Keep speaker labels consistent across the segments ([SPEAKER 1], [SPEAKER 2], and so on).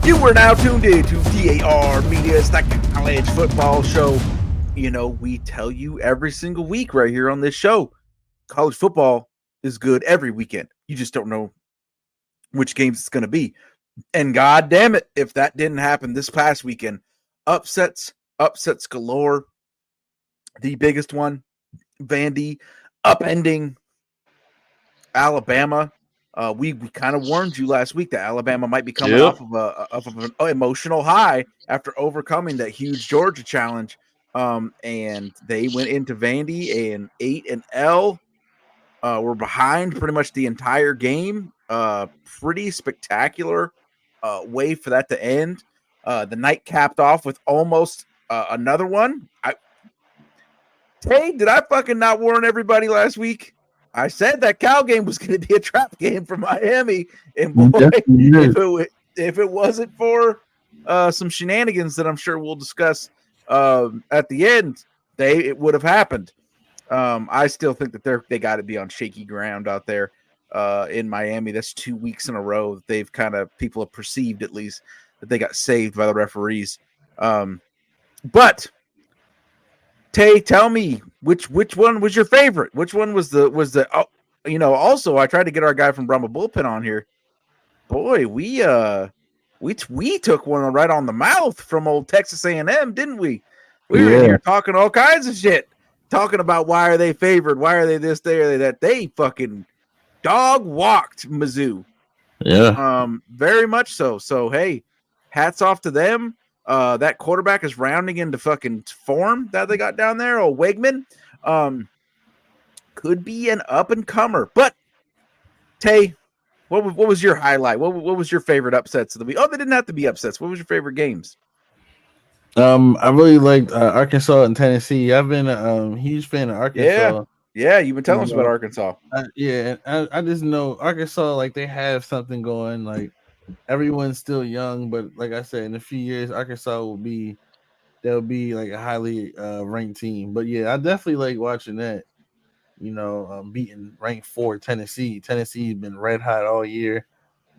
[SPEAKER 1] You are now tuned in to DAR Media's College Football Show. You know, we tell you every single week right here on this show, college football is good every weekend. You just don't know which games it's going to be. And God damn it, if that didn't happen this past weekend, upsets galore. The biggest one, Vandy upending Alabama. We kind of warned you last week that Alabama might be coming off of an emotional high after overcoming that huge Georgia challenge. And they went into Vandy and ate an L. Were behind pretty much the entire game. Pretty spectacular way for that to end. The night capped off with almost another one. Tay, did I fucking not warn everybody last week? I said that Cal game was going to be a trap game for Miami, and boy, if it wasn't for some shenanigans that I'm sure we'll discuss at the end, it would have happened. I still think that they got to be on shaky ground out there in Miami. That's 2 weeks in a row that they've people have perceived at least that they got saved by the referees. But Tay, tell me which one was your favorite? Which one was the also I tried to get our guy from Brahma Bullpen on here. Boy, we took one right on the mouth from old Texas A&M, didn't we? We were in here talking all kinds of shit, talking about why are they favored, why are they this, they are they that. They fucking dog walked Mizzou.
[SPEAKER 2] Yeah.
[SPEAKER 1] Very much so. So hey, hats off to them. That quarterback is rounding into fucking form that they got down there. Oh, Wegman. Could be an up and comer. But Tay, what was your highlight? What was your favorite upsets of the week? Oh, they didn't have to be upsets. What was your favorite games?
[SPEAKER 2] I really liked Arkansas and Tennessee. I've been a huge fan of Arkansas.
[SPEAKER 1] Yeah, you've been telling us about Arkansas.
[SPEAKER 2] I just know Arkansas, like they have something going. Like everyone's still young, but like I said, in a few years, Arkansas they'll be like a highly ranked team. But yeah, I definitely like watching that. Beating ranked 4 Tennessee. Tennessee's been red hot all year.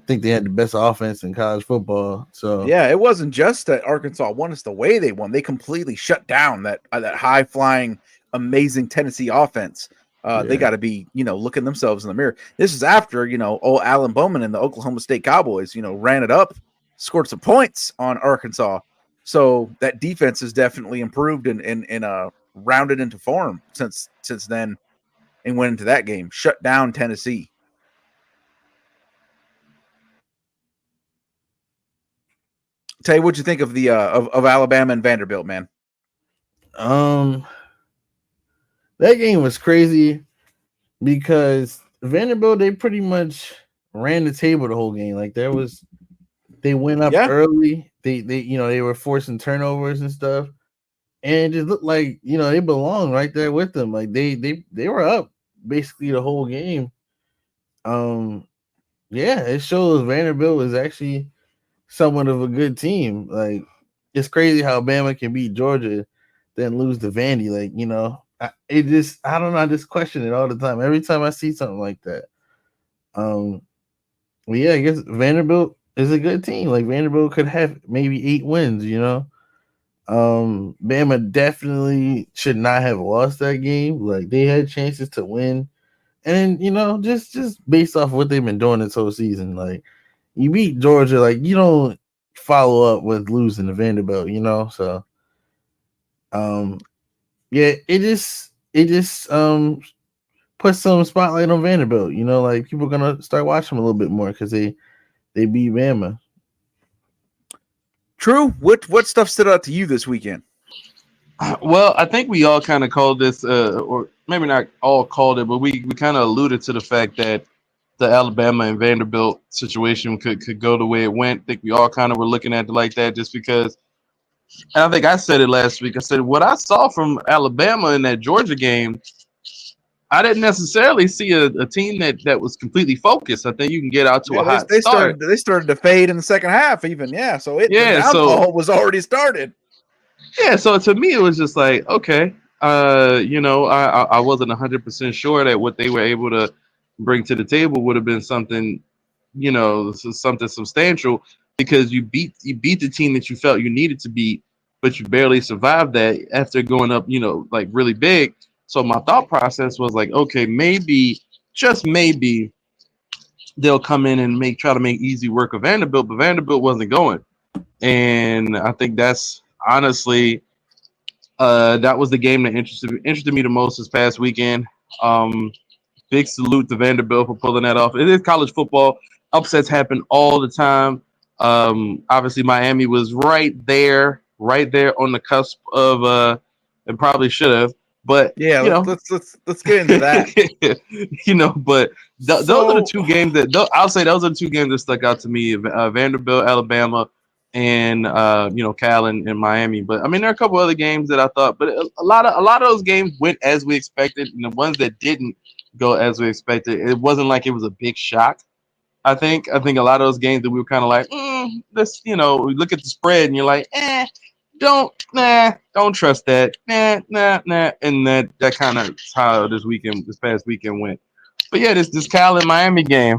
[SPEAKER 2] I think they had the best offense in college football. So
[SPEAKER 1] yeah, it wasn't just that Arkansas won; it's the way they won. They completely shut down that high flying, amazing Tennessee offense. They got to be, looking themselves in the mirror. This is after, old Alan Bowman and the Oklahoma State Cowboys, ran it up, scored some points on Arkansas. So that defense has definitely improved and rounded into form since then, and went into that game, shut down Tennessee. Tay, what'd you think of the of Alabama and Vanderbilt, man?
[SPEAKER 2] That game was crazy because Vanderbilt, they pretty much ran the table the whole game. Like they went up early. They were forcing turnovers and stuff, and it looked like they belonged right there with them. Like they were up basically the whole game. It shows Vanderbilt is actually somewhat of a good team. Like it's crazy how Bama can beat Georgia, then lose to Vandy. Like I don't know. I just question it all the time. Every time I see something like that. I guess Vanderbilt is a good team. Like Vanderbilt could have maybe 8 wins. Bama definitely should not have lost that game. Like they had chances to win, and just based off what they've been doing this whole season, like. You beat Georgia, like you don't follow up with losing to Vanderbilt, So, it just puts some spotlight on Vanderbilt. Like people are gonna start watching them a little bit more because they beat Bama.
[SPEAKER 1] True. What stuff stood out to you this weekend?
[SPEAKER 3] Well, I think we all kind of called this, or maybe not all called it, but we kind of alluded to the fact that the Alabama and Vanderbilt situation could go the way it went. I think we all kind of were looking at it like that just because. And I think I said it last week. I said what I saw from Alabama in that Georgia game, I didn't necessarily see a team that was completely focused. I think you can get out to a hot start.
[SPEAKER 1] They started to fade in the second half, even. So the downfall was already started.
[SPEAKER 3] Yeah, so to me it was just like, okay, I wasn't 100% sure that what they were able to bring to the table would have been something, something substantial. because you beat the team that you felt you needed to beat, but you barely survived that after going up, like really big. So my thought process was like, okay, maybe, just maybe, they'll come in and try to make easy work of Vanderbilt, but Vanderbilt wasn't going. And I think that's honestly that was the game that interested me the most this past weekend. Um, Big salute to Vanderbilt for pulling that off. It is college football. Upsets happen all the time. Obviously, Miami was right there on the cusp of and probably should have, but
[SPEAKER 1] Yeah, let's get into that.
[SPEAKER 3] But those are the
[SPEAKER 1] So,
[SPEAKER 3] two games I'll say those are the two games that stuck out to me: Vanderbilt, Alabama, and Cal and Miami. But I mean, there are a couple other games that I thought, but a lot of those games went as we expected, and the ones that didn't go as we expected, it wasn't like it was a big shock. I think a lot of those games that we were kind of like, this, we look at the spread and you're like, don't trust that, nah, and that kind of how this past weekend went. But yeah, this Cal and Miami game,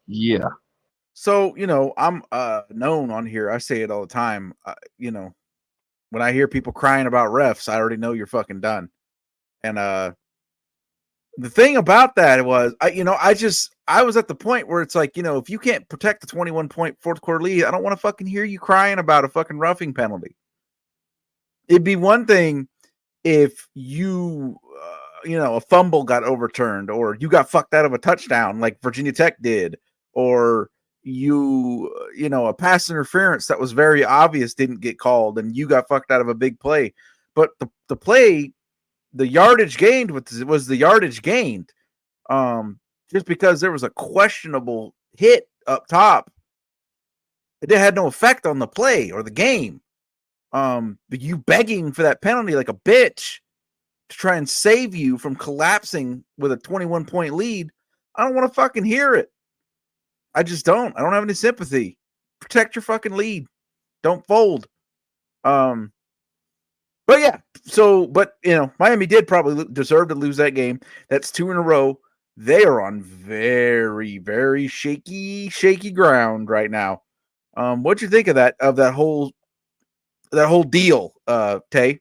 [SPEAKER 3] yeah.
[SPEAKER 1] so I'm known on here. I say it all the time. When I hear people crying about refs, I already know you're fucking done. And the thing about that was, I was at the point where it's like, if you can't protect the 21-point fourth quarter lead, I don't want to fucking hear you crying about a fucking roughing penalty. It'd be one thing if you, a fumble got overturned, or you got fucked out of a touchdown like Virginia Tech did, or a pass interference that was very obvious didn't get called and you got fucked out of a big play. But the play, the yardage gained was the yardage gained. Just because there was a questionable hit up top, it had no effect on the play or the game. But you begging for that penalty like a bitch to try and save you from collapsing with a 21-point lead, I don't want to fucking hear it. I just don't. I don't have any sympathy. Protect your fucking lead. Don't fold. But yeah, Miami did probably deserve to lose that game. That's 2 in a row. They are on very, very shaky ground right now. What'd you think of that whole deal, Tay?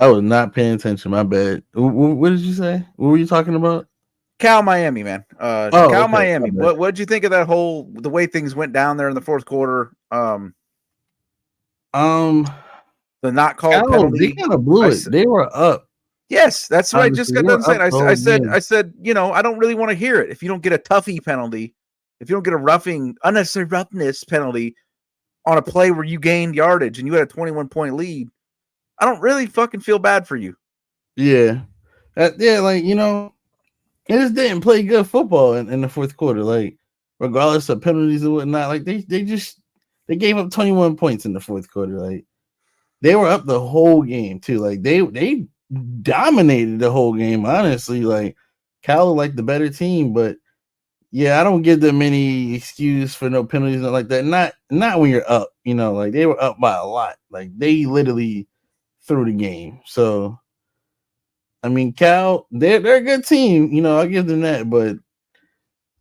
[SPEAKER 2] I was not paying attention. My bad. What did you say? What were you talking about?
[SPEAKER 1] Cal Miami, man.
[SPEAKER 2] Okay.
[SPEAKER 1] Miami. What'd you think of the way things went down there in the fourth quarter? The not called penalty.
[SPEAKER 2] They kind of blew it. They were up.
[SPEAKER 1] Yes, that's what I just got done saying. I said, I don't really want to hear it. If you don't get a toughie penalty, if you don't get a unnecessary roughness penalty on a play where you gained yardage and you had a 21-point lead, I don't really fucking feel bad for you.
[SPEAKER 2] Yeah. They just didn't play good football in the fourth quarter. Like, regardless of penalties and whatnot, like they gave up 21 points in the fourth quarter. Like, they were up the whole game too. Like, they dominated the whole game. Honestly, like, Cal like the better team, but yeah, I don't give them any excuse for no penalties and like that. Not when you're up. Like, they were up by a lot. Like, they literally threw the game. So, I mean, Cal, they're a good team. I'll give them that. But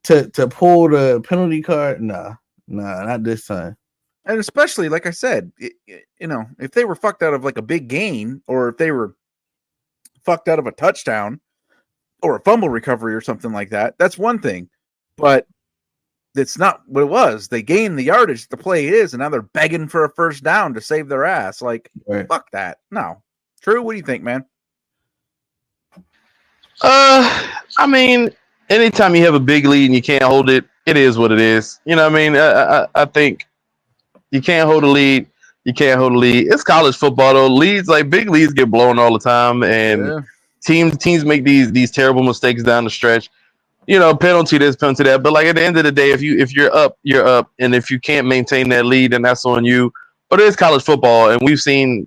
[SPEAKER 2] to pull the penalty card, nah, not this time.
[SPEAKER 1] And especially, like I said, if they were fucked out of like a big gain, or if they were fucked out of a touchdown or a fumble recovery or something like that, that's one thing. But it's not what it was. They gained the yardage the play is, and now they're begging for a first down to save their ass. Like, right. Fuck that. No. True, what do you think, man?
[SPEAKER 3] I mean, anytime you have a big lead and you can't hold it, it is what it is. You know what I mean? I think you can't hold a lead. You can't hold a lead. It's college football though. Leads, like big leads, get blown all the time, and teams make these terrible mistakes down the stretch. Penalty this, penalty that. But like at the end of the day, if you're up, you're up, and if you can't maintain that lead, then that's on you. But it is college football, and we've seen,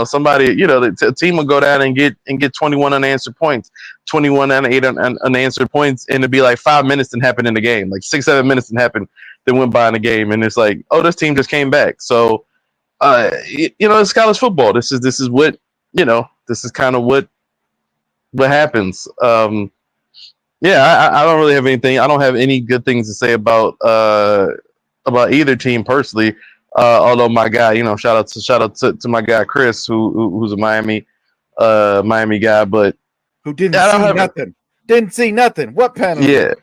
[SPEAKER 3] somebody, the team will go down and get 21 unanswered points, 21 and 8 unanswered points, and it'd be like 5 minutes didn't happen in the game, like 6-7 minutes didn't happen that went by in the game, and it's like, oh, this team just came back. So, it's college football. This is what this is kind of what what happens. Yeah, I don't really have anything. I don't have any good things to say about either team personally. Although my guy, shout out to my guy Chris, who's a Miami guy, but
[SPEAKER 1] who didn't see nothing. Didn't see nothing. What penalty?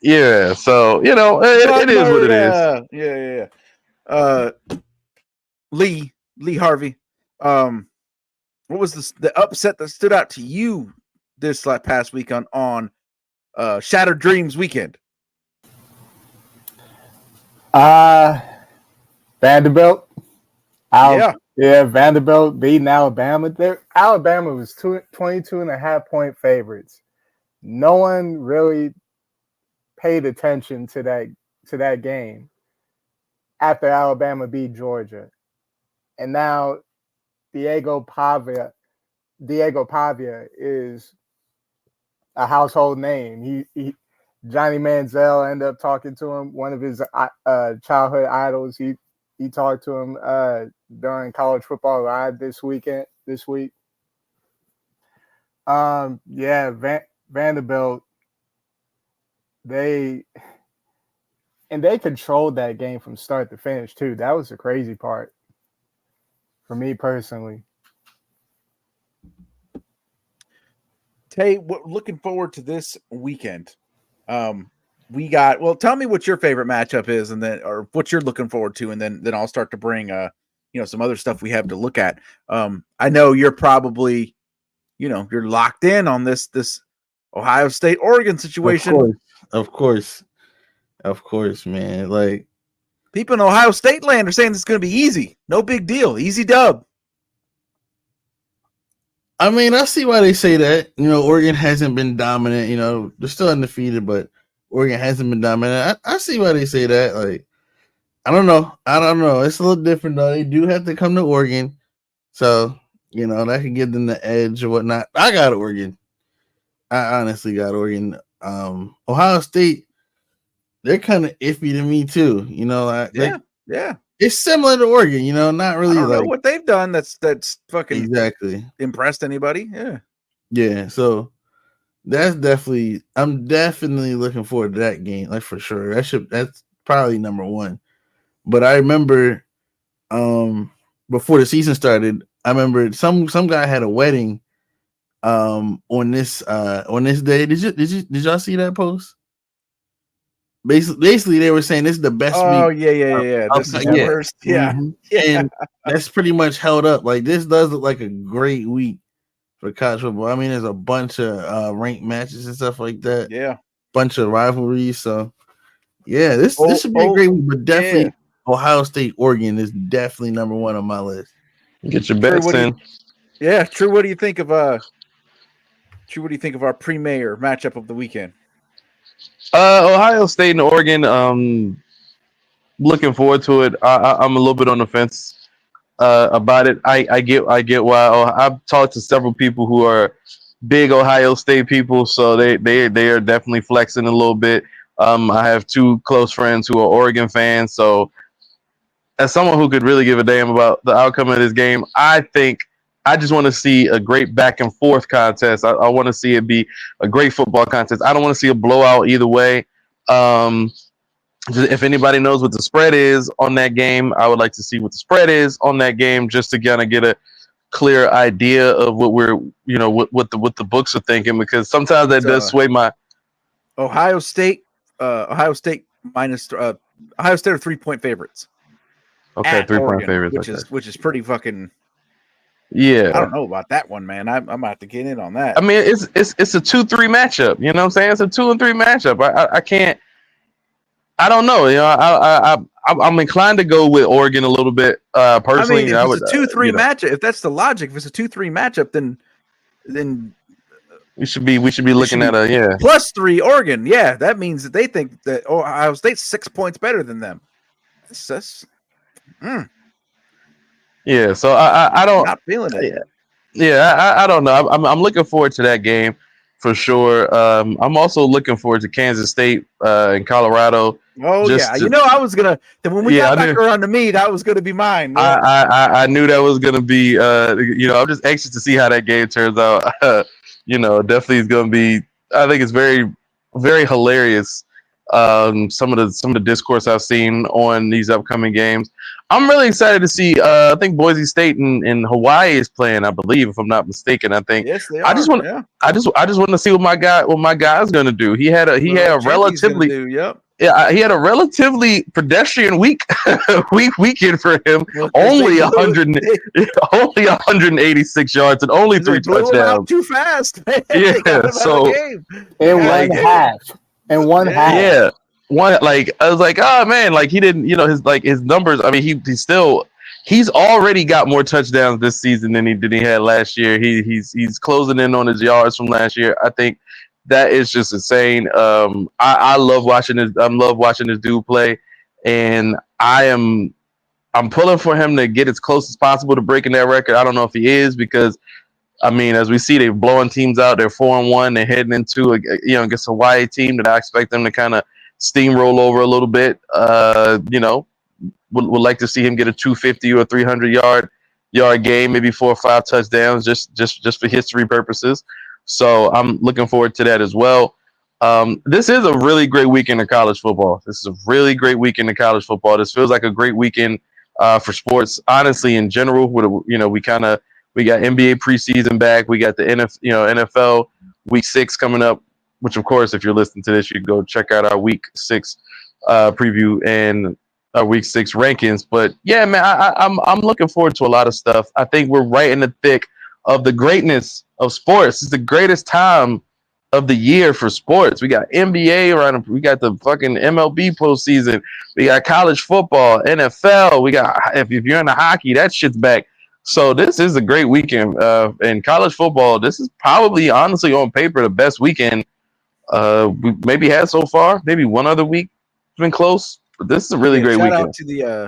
[SPEAKER 3] Yeah. So it is what it is.
[SPEAKER 1] Yeah. Lee Harvey. What was the upset that stood out to you this past week on Shattered Dreams weekend?
[SPEAKER 4] Vanderbilt.
[SPEAKER 1] Yeah,
[SPEAKER 4] Vanderbilt beating Alabama. Alabama was 22.5-point favorites. No one really paid attention to that game after Alabama beat Georgia. And now Diego Pavia is a household name. He Johnny Manziel ended up talking to him, one of his childhood idols. He talked to him during College Football Live this week. Vanderbilt, they controlled that game from start to finish too. That was the crazy part for me personally.
[SPEAKER 1] Tay, looking forward to this weekend. We got, tell me what your favorite matchup is, and then, or what you're looking forward to, and then I'll start to bring some other stuff we have to look at. I know you're probably, you're locked in on this Ohio State Oregon situation.
[SPEAKER 2] Of course, man. Like,
[SPEAKER 1] people in Ohio State land are saying it's going to be easy, no big deal, easy dub.
[SPEAKER 2] I mean, I see why they say that. Oregon hasn't been dominant. They're still undefeated, but Oregon hasn't been dominant. I see why they say that. Like, I don't know. It's a little different though. They do have to come to Oregon, so that can give them the edge or whatnot. I got Oregon. I honestly got Oregon. Ohio State, they're kind of iffy to me too.
[SPEAKER 1] Yeah.
[SPEAKER 2] It's similar to Oregon, not really.
[SPEAKER 1] I don't know what they've done that's fucking
[SPEAKER 2] exactly
[SPEAKER 1] impressed anybody.
[SPEAKER 2] Yeah. So I'm definitely looking forward to that game, like for sure. That's probably number one. But I remember, before the season started, I remember some guy had a wedding, on this day. Did y'all see that post? Basically, they were saying this is the best week.
[SPEAKER 1] Oh, yeah. This is the worst. Yeah.
[SPEAKER 2] Mm-hmm. And that's pretty much held up. Like, this does look like a great week for college football. I mean, there's a bunch of ranked matches and stuff like that.
[SPEAKER 1] Yeah.
[SPEAKER 2] Bunch of rivalries. So, yeah, this should be a great week. But definitely, Ohio State, Oregon is definitely number one on my list.
[SPEAKER 3] Get your bets in.
[SPEAKER 1] True. What do you think of our premier matchup of the weekend?
[SPEAKER 3] Ohio State and Oregon. Looking forward to it. I'm a little bit on the fence about it. I get why. I've talked to several people who are big Ohio State people, so they are definitely flexing a little bit. I have two close friends who are Oregon fans, so as someone who could really give a damn about the outcome of this game, I think I just want to see a great back and forth contest. I want to see it be a great football contest. I don't want to see a blowout either way. If anybody knows what the spread is on that game, I would like to see what the spread is on that game, just to kind of get a clear idea of what we're, what the books are thinking, because sometimes that does sway my
[SPEAKER 1] Ohio State minus Ohio State are 3-point favorites.
[SPEAKER 3] Okay, 3-point favorites,
[SPEAKER 1] which is pretty fucking.
[SPEAKER 3] Yeah,
[SPEAKER 1] I don't know about that one, man. I'm about to have to get in on that.
[SPEAKER 3] I mean, it's a 2-3 matchup. You know what I'm saying? It's a 2 and 3 matchup. I can't. I don't know. I'm inclined to go with Oregon a little bit. Personally,
[SPEAKER 1] I mean, if it's a 2-3 matchup, if that's the logic, if it's a 2-3 matchup, then
[SPEAKER 3] we should be looking at a
[SPEAKER 1] +3 Oregon. Yeah, that means that they think that Ohio State's 6 points better than them.
[SPEAKER 3] Yeah, so I don't
[SPEAKER 1] not feeling it.
[SPEAKER 3] Yeah, I don't know. I'm looking forward to that game for sure. I'm also looking forward to Kansas State and Colorado.
[SPEAKER 1] Oh I was gonna. When we got back around to me, that was gonna be mine.
[SPEAKER 3] I knew that was gonna be. I'm just anxious to see how that game turns out. definitely is going to be. I think it's very, very hilarious. Some of the discourse I've seen on these upcoming games. I'm really excited to see. I think Boise State in Hawaii is playing. I believe, if I'm not mistaken. I think.
[SPEAKER 1] Yes, they are.
[SPEAKER 3] I just want.
[SPEAKER 1] Yeah.
[SPEAKER 3] I just want to see what my guy's going to do. He had a relatively.
[SPEAKER 1] Yep.
[SPEAKER 3] Yeah, he had a relatively pedestrian weekend for him.
[SPEAKER 1] Well,
[SPEAKER 3] Only 186 yards and only 3
[SPEAKER 1] blew him out
[SPEAKER 3] touchdowns.
[SPEAKER 1] too fast. Man.
[SPEAKER 3] Yeah,
[SPEAKER 1] They got him
[SPEAKER 3] so
[SPEAKER 1] out of the game.
[SPEAKER 4] In one half. In one half.
[SPEAKER 3] Yeah. I was like, oh man, like he didn't, his numbers. I mean, he's already got more touchdowns this season than he had last year. He's closing in on his yards from last year. I think that is just insane. I love watching this. I love watching this dude play, and I'm pulling for him to get as close as possible to breaking that record. I don't know if he is because, I mean, as we see, they're blowing teams out. They're 4-1. They're heading into against a Hawaii team that I expect them to kind of steamroll over a little bit. Would like to see him get a 250 or 300 yard game, maybe 4 or 5 touchdowns, just for history purposes. So I'm looking forward to that as well. This is a really great weekend of college football. This is a really great weekend of college football. This feels like a great weekend for sports, honestly, in general. We got NBA preseason back. We got the NFL Week 6 coming up, which, of course, if you're listening to this, you can go check out our Week 6 preview and our Week 6 rankings. But yeah, man, I'm looking forward to a lot of stuff. I think we're right in the thick of the greatness of sports. It's the greatest time of the year for sports. We got NBA around. We got the fucking MLB postseason. We got college football, NFL. We got, if you're into hockey, that shit's back. So this is a great weekend in college football. This is probably, honestly, on paper, the best weekend we maybe had so far. Maybe one other week has been close, but this is a really great weekend.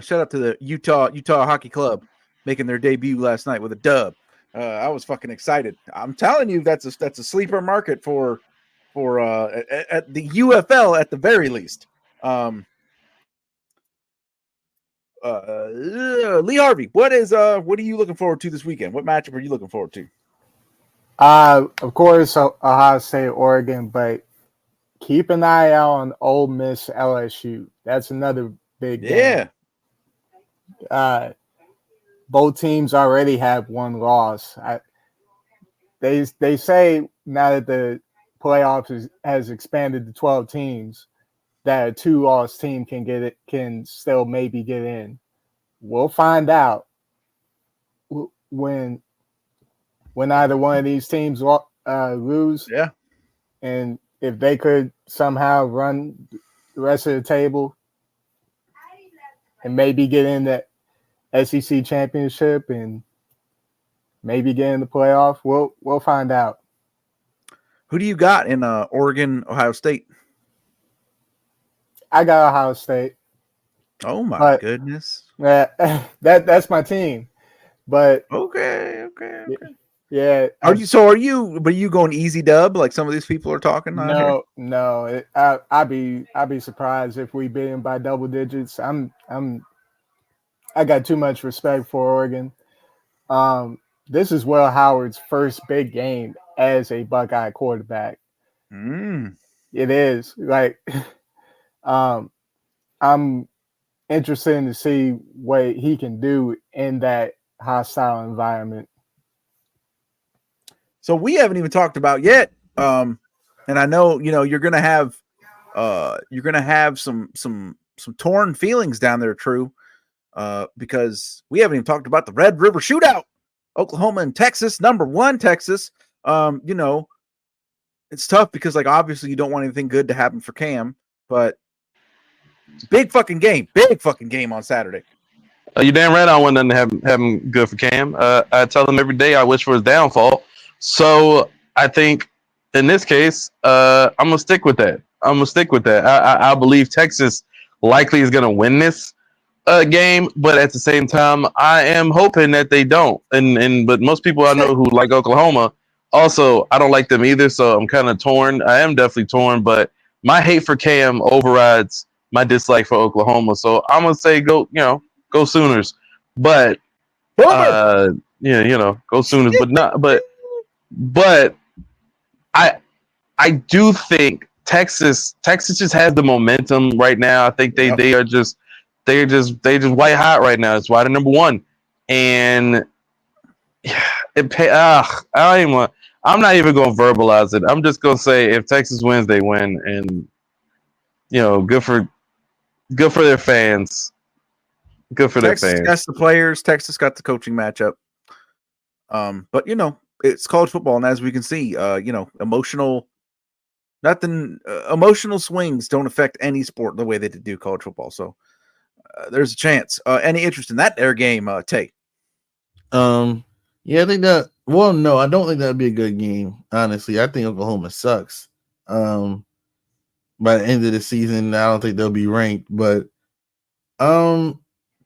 [SPEAKER 1] Shout out to the Utah Hockey Club making their debut last night with a dub. I was fucking excited. I'm telling you, that's a sleeper market for at the UFL at the very least. Lee Harvey, what are you looking forward to this weekend? What matchup are you looking forward to?
[SPEAKER 4] Of course, Ohio State, Oregon, but keep an eye out on Ole Miss, LSU. That's another big game. Both teams already have one loss. They say now that the playoffs has expanded to 12 teams, that a 2-loss team can still maybe get in. We'll find out when either one of these teams lose.
[SPEAKER 1] Yeah.
[SPEAKER 4] And if they could somehow run the rest of the table and maybe get in that SEC championship and maybe get in the playoff, we'll find out.
[SPEAKER 1] Who do you got in Oregon, Ohio State?
[SPEAKER 4] I got Ohio State.
[SPEAKER 1] Oh my goodness!
[SPEAKER 4] That's my team. But
[SPEAKER 1] okay.
[SPEAKER 4] Yeah.
[SPEAKER 1] Are you going easy dub like some of these people are talking?
[SPEAKER 4] No. I'd be surprised if we beat them by double digits. I got too much respect for Oregon. This is Will Howard's first big game as a Buckeye quarterback. It is like I'm interested to see what he can do in that hostile environment.
[SPEAKER 1] So we haven't even talked about yet. And I know, you're going to have some torn feelings down there, True, because we haven't even talked about the Red River Shootout, Oklahoma and Texas, #1 Texas. It's tough because obviously you don't want anything good to happen for Cam, but big fucking game on Saturday.
[SPEAKER 3] You damn right I want nothing to happen good for Cam. I tell him every day I wish for his downfall. So I think in this case, I'm gonna stick with that. I believe Texas likely is gonna win this game, but at the same time, I am hoping that they don't. But most people I know who like Oklahoma, also I don't like them either. So I'm kind of torn. I am definitely torn, but my hate for Cam overrides my dislike for Oklahoma. So I'm gonna say go Sooners. But go Sooners. But I do think Texas just has the momentum right now. I think they're just white hot right now. It's why they're number one, and I'm not even going to verbalize it. I'm just going to say if Texas wins, they win, and good for their fans. Good for
[SPEAKER 1] Texas
[SPEAKER 3] their fans.
[SPEAKER 1] got the players. Texas got the coaching matchup. But it's college football, and as we can see, emotional swings don't affect any sport the way they do college football. So there's a chance. Any interest in that air game, Tay?
[SPEAKER 2] Yeah, I think that. Well, no, I don't think that'd be a good game. Honestly, I think Oklahoma sucks. By the end of the season, I don't think they'll be ranked. But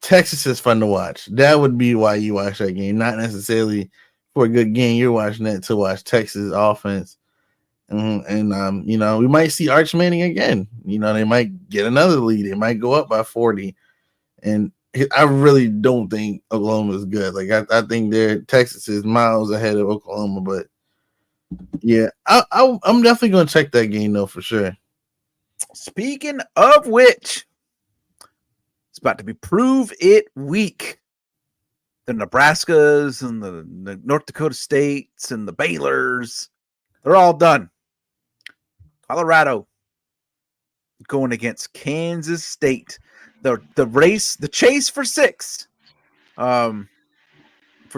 [SPEAKER 2] Texas is fun to watch. That would be why you watch that game, not necessarily for a good game. You're watching that to watch Texas offense, and we might see Arch Manning again. They might get another lead. They might go up by 40, and I really don't think Oklahoma is good. Like I think Texas is miles ahead of Oklahoma, but yeah, I'm definitely gonna check that game though for sure.
[SPEAKER 1] Speaking of which, it's about to be Prove It Week. The Nebraskas and the North Dakota States and the Baylors, they're all done. Colorado going against Kansas State. The race, the chase for 6 for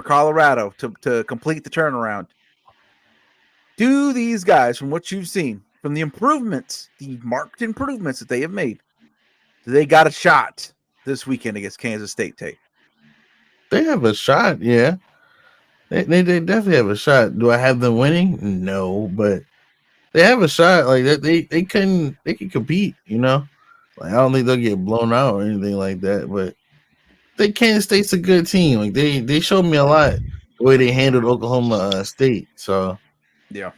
[SPEAKER 1] Colorado to complete the turnaround. Do these guys, from what you've seen, from the improvements, the marked improvements that they have made, do they got a shot this weekend against Kansas State, Tate?
[SPEAKER 2] They have a shot, yeah. They definitely have a shot. Do I have them winning? No, but they have a shot. Like they can compete, Like I don't think they'll get blown out or anything like that, but Kansas State's a good team. Like they showed me a lot the way they handled Oklahoma State. So
[SPEAKER 1] yeah,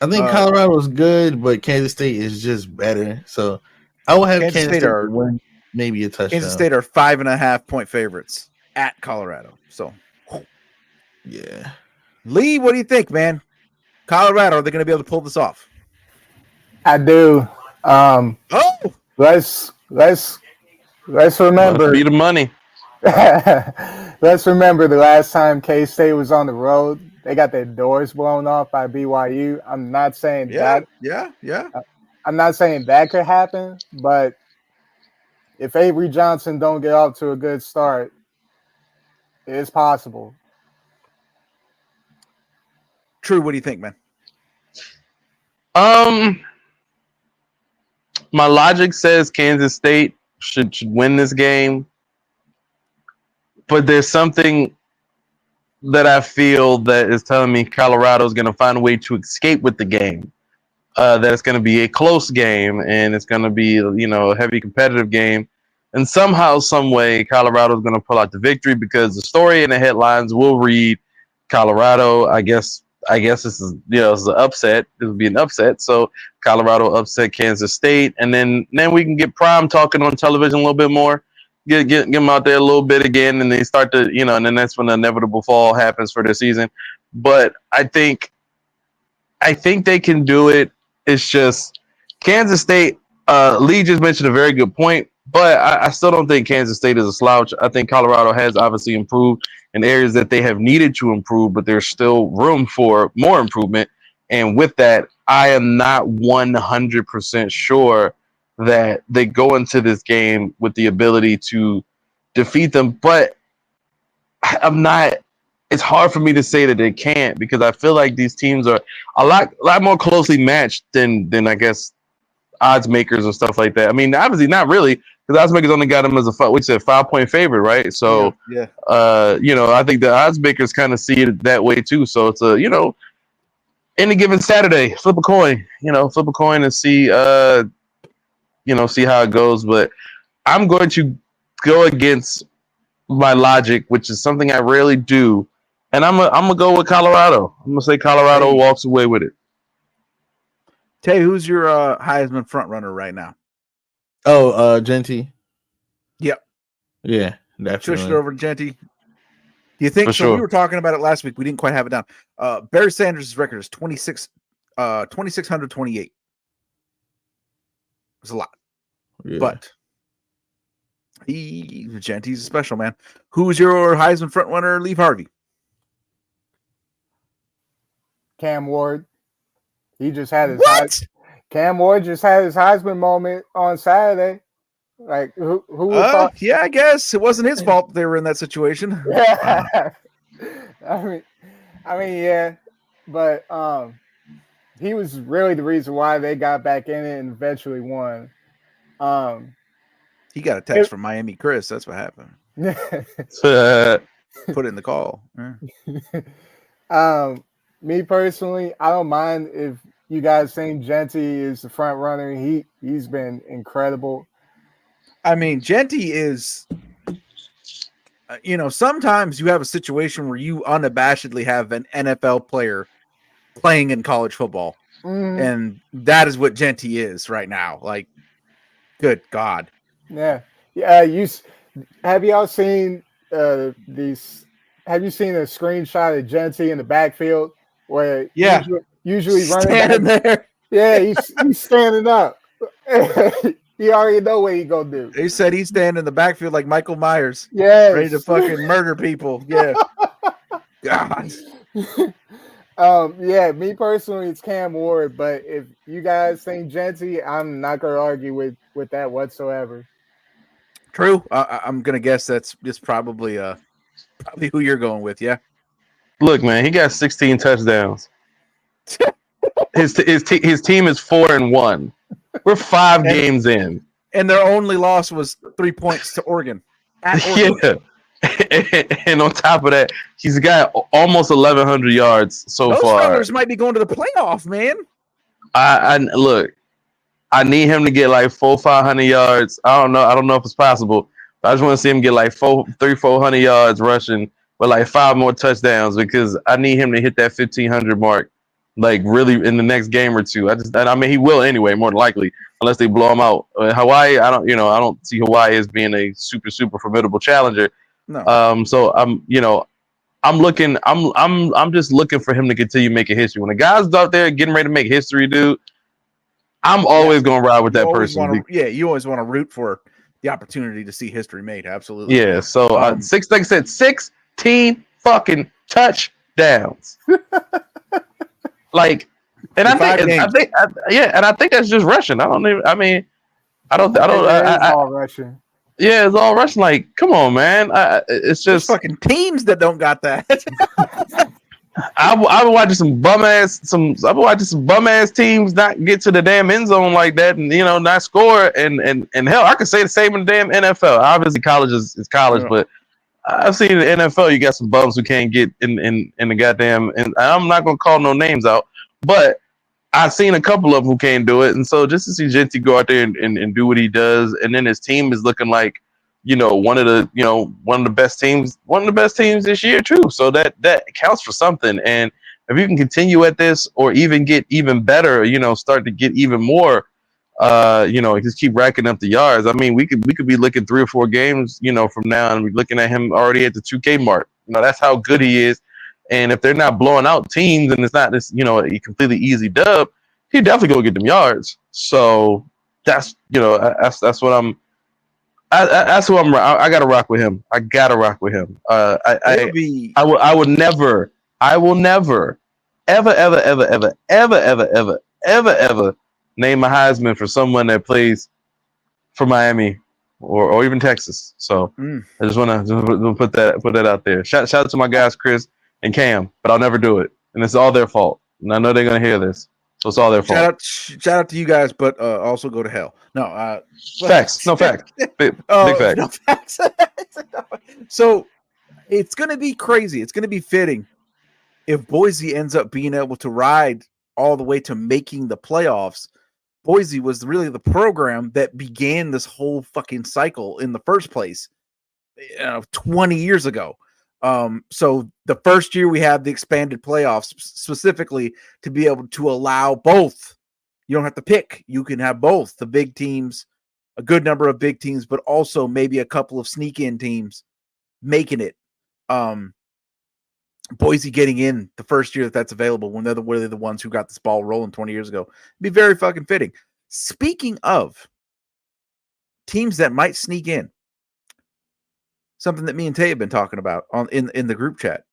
[SPEAKER 2] I think Colorado's good, but Kansas State is just better. So I will have Kansas State to win, maybe a touchdown.
[SPEAKER 1] Kansas State are 5.5 point favorites at Colorado. So
[SPEAKER 2] yeah,
[SPEAKER 4] Lee,
[SPEAKER 1] what do you think, man? Colorado, are they going to be able to pull this off?
[SPEAKER 4] I do. Let's remember.
[SPEAKER 3] Must be the money.
[SPEAKER 4] Let's remember the last time K-State was on the road, they got their doors blown off by BYU. I'm not saying that.
[SPEAKER 1] Yeah.
[SPEAKER 4] I'm not saying that could happen, but if Avery Johnson don't get off to a good start, it's possible.
[SPEAKER 1] True. What do you think, man?
[SPEAKER 3] My logic says Kansas State should win this game, but there's something that I feel that is telling me Colorado is going to find a way to escape with the game. That it's going to be a close game and it's going to be a heavy competitive game, and somehow, some way, Colorado is going to pull out the victory because the story in the headlines will read Colorado. I guess this is this is an upset. It would be an upset. So Colorado upset Kansas State, and then we can get Prime talking on television a little bit more. Get them out there a little bit again, and they start to and then that's when the inevitable fall happens for the season. But I think they can do it. It's just Kansas State. Lee just mentioned a very good point, but I still don't think Kansas State is a slouch. I think Colorado has obviously improved in areas that they have needed to improve, but there's still room for more improvement. And with that, I am not 100% sure that they go into this game with the ability to defeat them. But I'm not. It's hard for me to say that they can't because I feel like these teams are a lot more closely matched than I guess odds makers and stuff like that. I mean, obviously not really because odds makers only got them as a 5-point favorite, right? So,
[SPEAKER 1] yeah.
[SPEAKER 3] I think the odds makers kind of see it that way too. So it's any given Saturday, flip a coin and see, see how it goes. But I'm going to go against my logic, which is something I rarely do. And I'm gonna go with Colorado. I'm gonna say Colorado walks away with it.
[SPEAKER 1] Tay, who's your Heisman front runner right now?
[SPEAKER 2] Oh, Genty.
[SPEAKER 1] Yep.
[SPEAKER 2] Yeah, definitely.
[SPEAKER 1] Switched over to Genty. Do you think?
[SPEAKER 3] For
[SPEAKER 1] so?
[SPEAKER 3] Sure.
[SPEAKER 1] We were talking about it last week. We didn't quite have it down. Barry Sanders' record is 26 2,628. It's a lot. Yeah. But Genty's a special man. Who's your Heisman frontrunner? Leave Harvey.
[SPEAKER 4] Cam Ward. He just had his Cam Ward just had his Heisman moment on Saturday. Like who would thought?
[SPEAKER 1] Yeah, I guess it wasn't his fault they were in that situation.
[SPEAKER 4] Yeah. I mean, yeah, but he was really the reason why they got back in it and eventually won.
[SPEAKER 1] He got a text from Miami Chris. That's what happened. Put in the call.
[SPEAKER 4] Yeah. Me personally, I don't mind if you guys think Genty is the front runner. He's been incredible.
[SPEAKER 1] I mean, Genty is, sometimes you have a situation where you unabashedly have an NFL player playing in college football. And that is what Genty is right now. Like, good God.
[SPEAKER 4] Yeah. Yeah. Have y'all seen these? Have you seen a screenshot of Genty in the backfield where usually running back there? Yeah, he's standing up. He already know what he gonna do.
[SPEAKER 1] They said he's standing in the backfield like Michael Myers.
[SPEAKER 4] Yeah,
[SPEAKER 1] ready to fucking murder people. Yeah. God.
[SPEAKER 4] Yeah, me personally, it's Cam Ward, but if you guys think Genty, I'm not gonna argue with that whatsoever.
[SPEAKER 1] True. I'm gonna guess that's just probably who you're going with. Yeah.
[SPEAKER 3] Look, man, he got 16 touchdowns. His team is 4-1. We're 5 games in,
[SPEAKER 1] and their only loss was 3 points to Oregon.
[SPEAKER 3] Yeah. And on top of that, he's got almost 1,100 yards so
[SPEAKER 1] Those
[SPEAKER 3] far.
[SPEAKER 1] fellas might be going to the playoff, man.
[SPEAKER 3] I look. I need him to get like 500 yards. I don't know if it's possible. But I just want to see him get like 400 yards rushing with like 5 more touchdowns because I need him to hit that 1,500 mark, like really in the next game or two. I mean, he will anyway, more than likely, unless they blow him out. Hawaii, I don't see Hawaii as being a super formidable challenger.
[SPEAKER 1] No.
[SPEAKER 3] So I'm just looking for him to continue making history. When the guy's out there getting ready to make history, dude, I'm always going to ride with that person.
[SPEAKER 1] You always want to root for the opportunity to see history made. Absolutely.
[SPEAKER 3] Yeah. So like I said, 16 fucking touchdowns. Like, and I think that's just rushing.
[SPEAKER 4] It's all rushing.
[SPEAKER 3] Yeah, it's all rushing. Like, come on, man. It's just
[SPEAKER 1] there's fucking teams that don't got that.
[SPEAKER 3] I've been watching some bum ass teams not get to the damn end zone like that, and not score. And hell, I could say the same in the damn NFL. Obviously, college is college, but I've seen in the NFL you got some bums who can't get in the goddamn. And I'm not gonna call no names out, but I've seen a couple of them who can't do it. And so just to see Genty go out there and do what he does, and then his team is looking like one of the best teams this year too. So that counts for something. And if you can continue at this or even get even better, start to get even more, just keep racking up the yards. I mean, we could be looking 3 or 4 games, from now and we're looking at him already at the 2K mark. That's how good he is. And if they're not blowing out teams and it's not this, a completely easy dub, he definitely go get them yards. So that's what I'm. That's who I gotta rock with him. I will never, ever name a Heisman for someone that plays for Miami or even Texas. So I just want to put that out there. Shout out to my guys Chris and Cam, but I'll never do it, and it's all their fault. And I know they're gonna hear this, so it's all their fault.
[SPEAKER 1] Shout out to you guys, but also go to hell. No,
[SPEAKER 3] facts. No facts. Big facts.
[SPEAKER 1] No facts. So it's gonna be crazy. It's gonna be fitting if Boise ends up being able to ride all the way to making the playoffs. Boise was really the program that began this whole fucking cycle in the first place, 20 years ago. So the first year we have the expanded playoffs specifically to be able to allow both. You don't have to pick. You can have both the big teams, a good number of big teams, but also maybe a couple of sneak in teams making it. Boise getting in the first year that's available when they're the ones who got this ball rolling 20 years ago. It'd be very fucking fitting. Speaking of teams that might sneak in, something that me and Tay have been talking about in the group chat.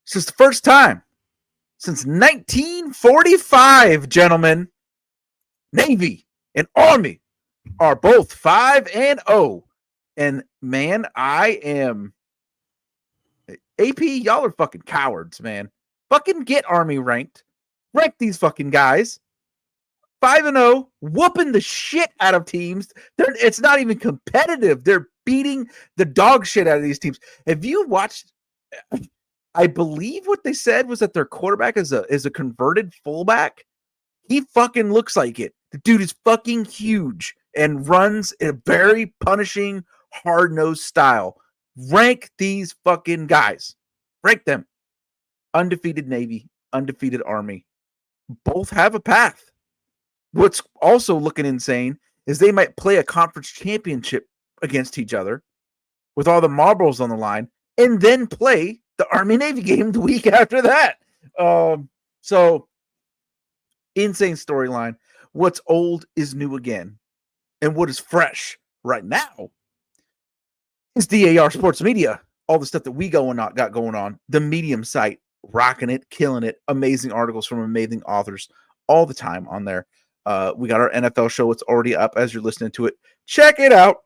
[SPEAKER 1] This is the first time since 1945, gentlemen, Navy and Army are both 5-0. And man, I am AP, y'all are fucking cowards, man. Fucking get Army ranked. Rank these fucking guys. 5-0, whooping the shit out of teams. It's not even competitive. They're beating the dog shit out of these teams. Have you watched? I believe what they said was that their quarterback is a converted fullback. He fucking looks like it. The dude is fucking huge and runs in a very punishing, hard-nosed style. Rank these fucking guys. Rank them. Undefeated Navy, undefeated Army. Both have a path. What's also looking insane is they might play a conference championship against each other with all the marbles on the line and then play the Army-Navy game the week after that. So, insane storyline. What's old is new again. And what is fresh right now is DAR Sports Media. All the stuff that we got going on. The Medium site, rocking it, killing it. Amazing articles from amazing authors all the time on there. We got our NFL show. It's already up as you're listening to it. Check it out.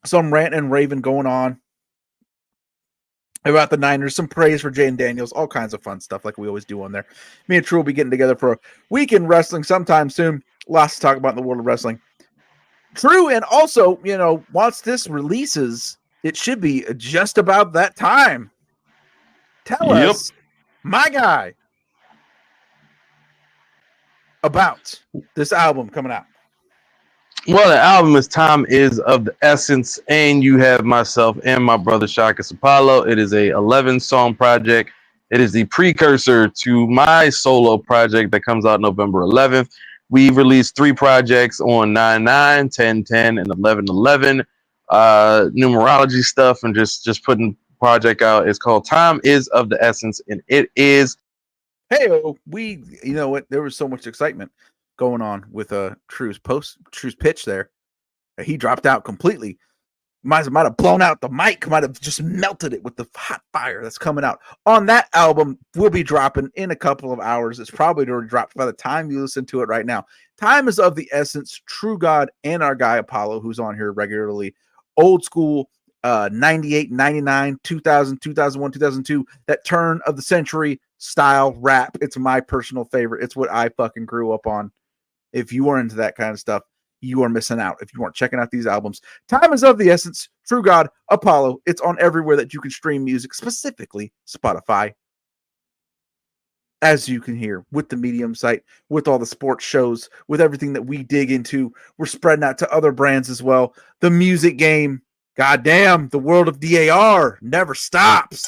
[SPEAKER 1] Some rant and raving going on about the Niners. Some praise for Jane Daniels. All kinds of fun stuff like we always do on there. Me and True will be getting together for a week in wrestling sometime soon. Lots to talk about in the world of wrestling. True, and also, once this releases, it should be just about that time. Tell us, my guy, about this album coming out.
[SPEAKER 3] Well, the album is Time Is of the Essence, and you have myself and my brother Shaka Apollo. It is a 11-song project. It is the precursor to my solo project that comes out November 11th. We released 3 projects on 9/9, 10/10, and 11/11. Numerology stuff and just putting project out. It's called Time Is of the Essence, and it is.
[SPEAKER 1] Hey, you know what? There was so much excitement going on with True's pitch there. He dropped out completely. Might have blown out the mic, might have just melted it with the hot fire that's coming out. On that album, we'll be dropping in a couple of hours. It's probably already dropped by the time you listen to it right now. Time Is of the Essence, True God, and our guy Apollo, who's on here regularly. Old school, 98, 99, 2000, 2001, 2002, that turn of the century style rap. It's my personal favorite. It's what I fucking grew up on. If you are into that kind of stuff, you are missing out if you aren't checking out these albums. Time Is of the Essence, True God, Apollo. It's on everywhere that you can stream music, specifically Spotify. As you can hear, with the Medium site, with all the sports shows, with everything that we dig into, we're spreading out to other brands as well. The music game, goddamn, the world of DAR never stops.